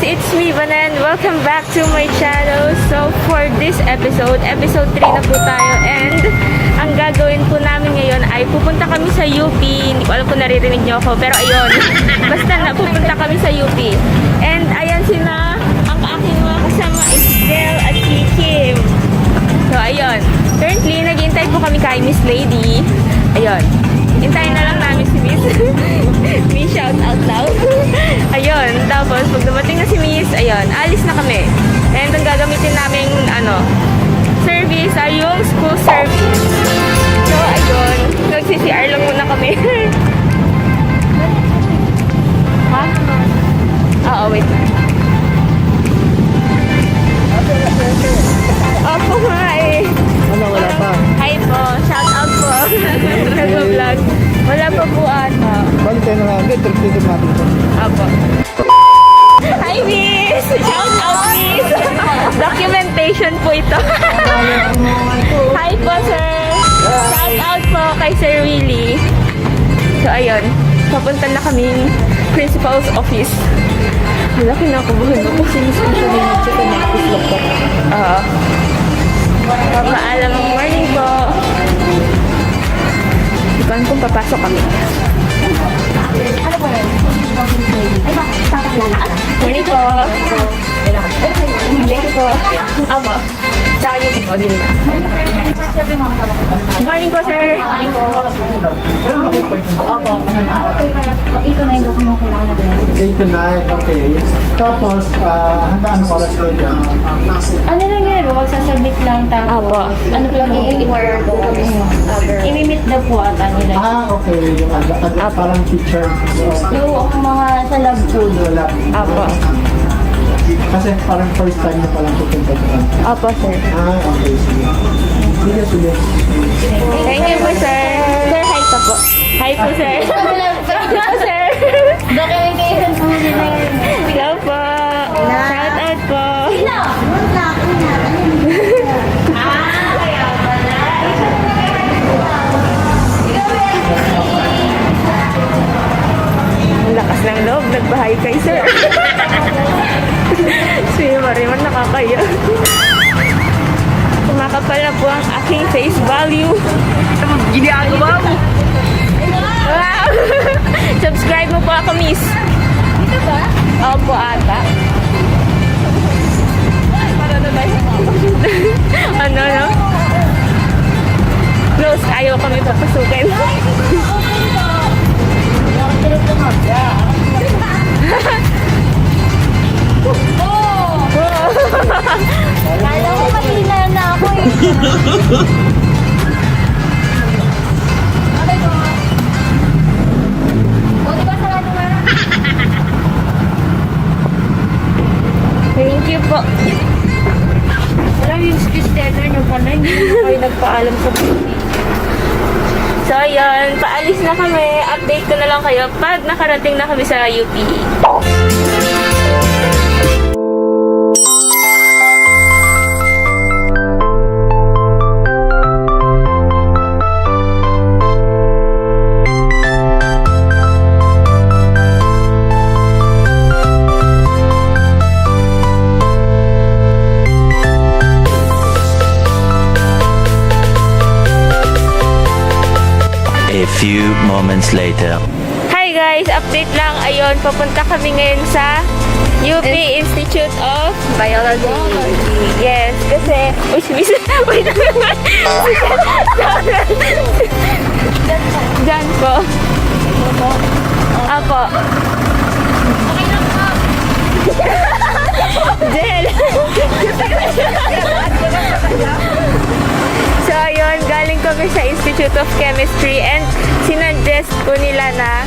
it's me, Banan. Welcome back to my channel. So, for this episode 3 na po tayo. And, ang gagawin po namin ngayon ay pupunta kami sa UP. Hindi ko alam kung naririnig nyo ako, pero ayun. Basta na, pupunta kami sa UP. And, ayan sila. Ang aking mga kasama is Del at si Kim. So, ayun. Currently, naghihintay po kami kay Miss Lady. Ayun. Hintayin na lang namin si Miss. Miss, shout out loud. Ayun. Tapos, pag dumating na si Miss, ayun, alis na kami. And ang gagamitin namin, service ay yung school service. So, ayun. Nag-CCR lang muna kami. Ha? Oo, wait lang. Opo nga eh. Ano, wala pa? Hi po. Shout out po. Nag-vlog. Wala pa po ata. Balik tayo na lang. Trip natin ito. Opo. Hi, Miss! Shout out, Miss! Documentation po ito. Hi po, sir! Shout out po kay Sir Willie. So, ayun. Papunta na kaming principal's office. Malaki na ako. Buhan mo kasi Miss Miss Papaalam ang morning po. Ikaw kung papasok kami. Ano po yun? Ay ba? Tatakilala ka? Morning po. Thank you po. Aba. Saka yung ikaw din na. Morning po, sir. Opo. Ito na yung document kailangan natin. 8 to 9, okay. Tapos, hanggang ano oras ko dyan? Ano lang yun? Magsasubmit lang tapos. Opo. Ano lang i-inquire ko? I-meet na po ata nila. Okay. Yung parang teacher. Yung mga sa lab po doon. Wala. Opo. Kasi parang first time na palang pupunta dyan. Opo, sir. Okay. Sige, sige. Thank you po, sir. Sir, hi pa po. Hi po, sir. Hello, sir. Documentation po nila yun. Hello po. Shout out po. Ang lakas ng loob. Nagbahay kay sir. Sige, Mariman, nakakaya. Kumakapal na po ang aking face value. Ginagawa mo. Wow! Subscribe mo po ako, miss. Dito ba? Opo, ata. Para na tayo. Ano, no? Close, ayaw kami papasukin. Kala ko matila na ako eh. Okay po. O, di ba sarado nga? Thank you po. Wala yung speech letter nyo pala. Hindi kayo nagpaalam sa PC. So, ayun. Paalis na kami. Update ko na lang kayo pag nakarating na kami sa UP. A few moments later. Hi guys! Update lang. Ayun, papunta kami ngayon sa UP Institute of Biology. Yes, kasi... Uy, si Miss... Wait lang. Diyan po. Apo. Del. So, ayun, galing kami sa Institute of Chemistry and sinuggest ko nila na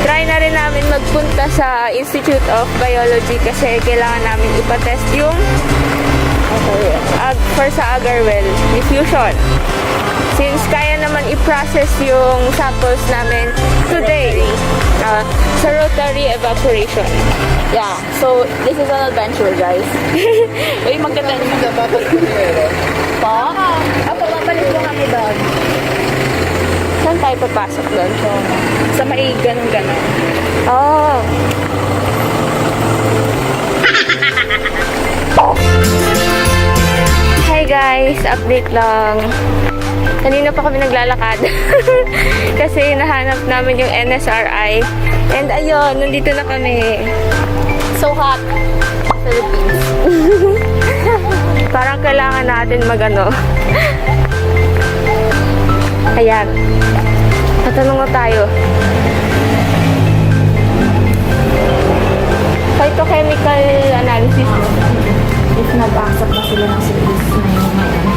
try na rin namin magpunta sa Institute of Biology kasi kailangan namin ipatest yung for sa agar well, diffusion. Since kaya naman i-process yung samples namin today sa rotary evaporation. Yeah, so this is an adventure, guys. Uy, magkatanim na ba? Po? Apo, mabalik po kami doon. Saan tayo papasok doon? Sa may ganun-ganon. Oh. update lang. Kanina pa kami naglalakad. Kasi nahanap namin yung NSRI. And ayun, nandito na kami. So hot. Philippines. Parang kailangan natin mag-ano. Ayan. Tatanong na tayo. Phytochemical analysis. If nag-accept na sila ng service na yung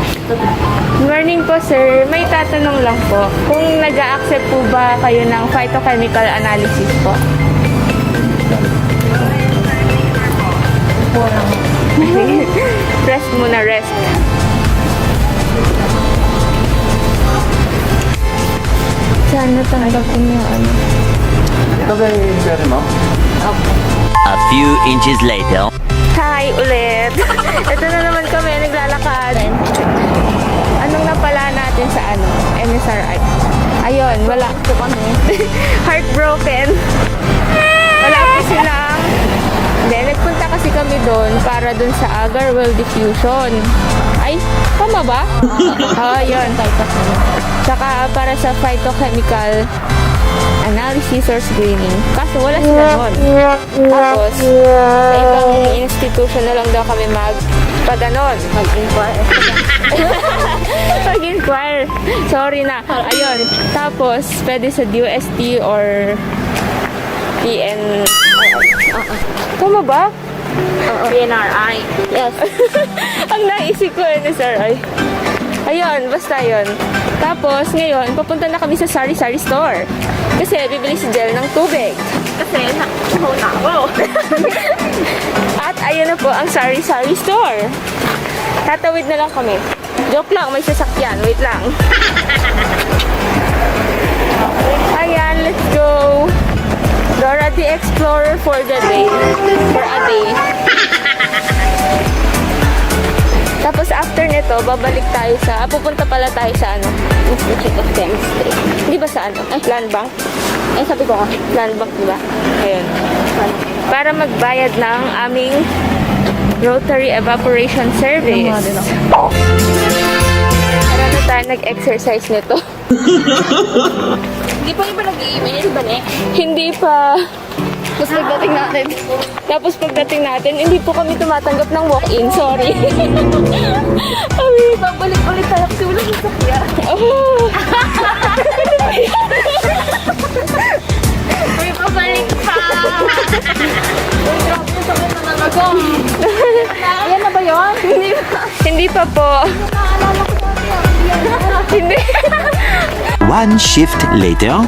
Morning po, sir. May tatanong lang po. Kung nag-a-accept po ba kayo ng phytochemical analysis po? Rest muna, rest. Sana tanggapin yung ano. Ito ba yung pera mo? A few inches later. Hi ulit! Ito na naman kami, naglalakad. Anong napala natin sa ano? NSRI. Ayun, wala. Heartbroken. Wala po silang. Then, nagpunta kasi kami doon para doon sa agar well diffusion. Ay, tama ba? Oo, yun. Saka para sa phytochemical analysis or screening. Kaso wala sila nun. Tapos, sa ibang institution na lang daw kami pag-ganon. Pag-inquire. Sorry na. Ayun. Tapos, pwede sa DOST or PN. Tama ba? PNRI. Yes. Ang naisip ko NSRI. Ayun, basta yun. Tapos, ngayon, papunta na kami sa sari-sari store. Kasi, bibili si Jel ng tubig. Kasi, nakahuna ako. At, ayun na po ang sari-sari store. Tatawid na lang kami. Joke lang, may sasakyan. Wait lang. Ayan, let's go. Dora the Explorer for the day. For a day. Tapos after nito, babalik tayo sa, pupunta pala tayo sa ano? Institute of Chemistry. Hindi ba sa ano? Land Bank? Sabi ko Land Bank, di ba? Ayun. Para magbayad ng aming rotary evaporation service. Para na tayo nag-exercise nito. Hindi pa iba nag-i-email ba ne? Hindi pa. Tapos pagdating natin, Hindi po kami tumatanggap ng walk-in. Sorry. Ay, babalik ulit tayo kasi wala sa sakya. oh. May pabalik pa! Grabe yung sakit na nalaga. Ayan na ba yun? Hindi pa po. Naalala ko dati. Hindi. One shift later.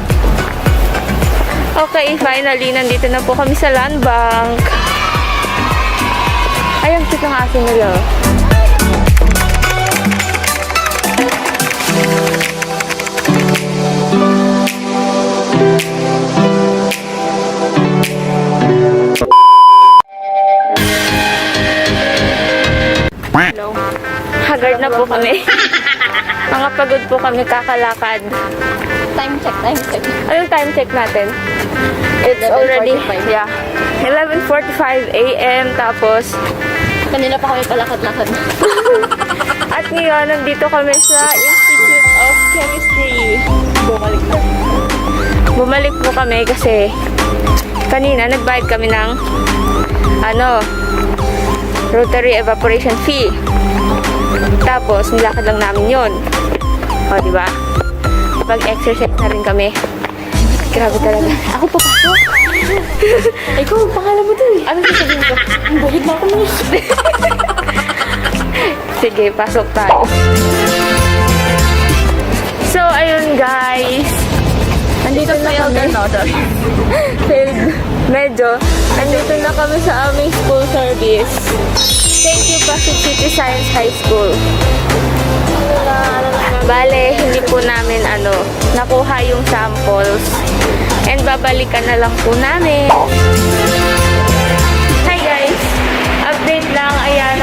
Okay, finally, nandito na po kami sa Land Bank. Ay, ang cute ng asin nila. Hello. Haggard na po kami. Mga pagod po kami kakalakad. Time check. Anong time check natin? It's 11:45. already, yeah, 11:45 a.m. Tapos, Kanina pa kami palakad-lakad. at ngayon, nandito kami sa Institute of Chemistry. Bumalik po kami kasi kanina nagbayad kami ng rotary evaporation fee. Tapos, nilakad lang namin yun. O, diba? Pag-exercise na rin kami. Grabe talaga. Ako papasok. Ikaw, pangalan mo to eh. Ano sasabihin ko? Ang buhit na ako mo. Sige, pasok tayo. So, ayun guys. Nandito na kami. Failed. Medyo. Nandito na kami sa aming school service. Thank you, Pasig City Science High School. Bale, hindi po namin nakuha yung samples. And babalikan na lang po namin. Hi guys! Update lang, ayan.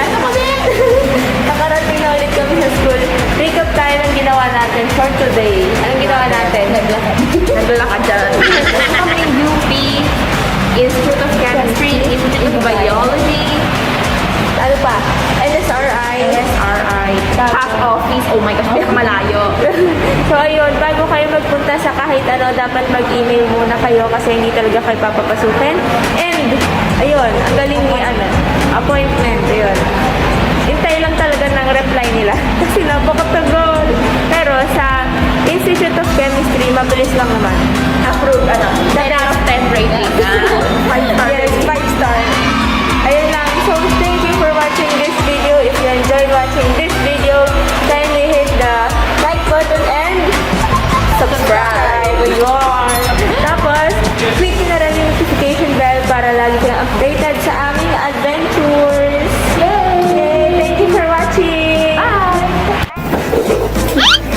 Nakarating na ulit kami sa school. Recap tayo ng ginawa natin for today. Anong ginawa natin? Naglalakad dyan. Kami UP, Institute of Chemistry, Institute of Biology, Ano pa? NSRI. NSRI, Half of Oh my gosh, malayo. So ayun, bago kayo magpunta sa kahit ano, dapat mag-email muna kayo kasi hindi talaga kayo papapasukin. And, ayun, ang galing ni appointment, ayun. Hintay lang talaga ng reply nila kasi napakatagal. Pero sa Institute of Chemistry, mabilis lang naman. Approved, 10 out of 10 rating. 5 star. Yes, 5 star. Ayun lang. So, thank you for watching this video. If you enjoyed watching this video, kindly hit the like button and subscribe. Ayun. Tapos, click nyo na rin yung notification bell para lagi kang updated sa aming adventures. Yay! Thank you for watching! Bye!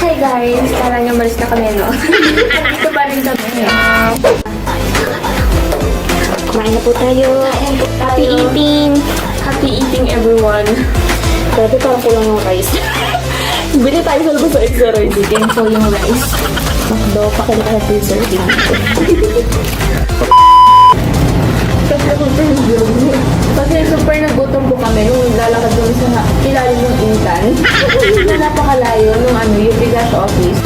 Hi guys! Parang yung malis na kami, no? Dito pa rin kami. Kumain na po tayo. Happy eating! Happy eating, everyone! Grabe, parang kulang yung rice. Bili tayo sa labas sa extra rice. Chicken po yung rice. Makdo, pakilala sa serving. Kasi super nagutom po kami nung lalakad doon sa ilalim ng intan. Napakalayo nung yung bigas sa office.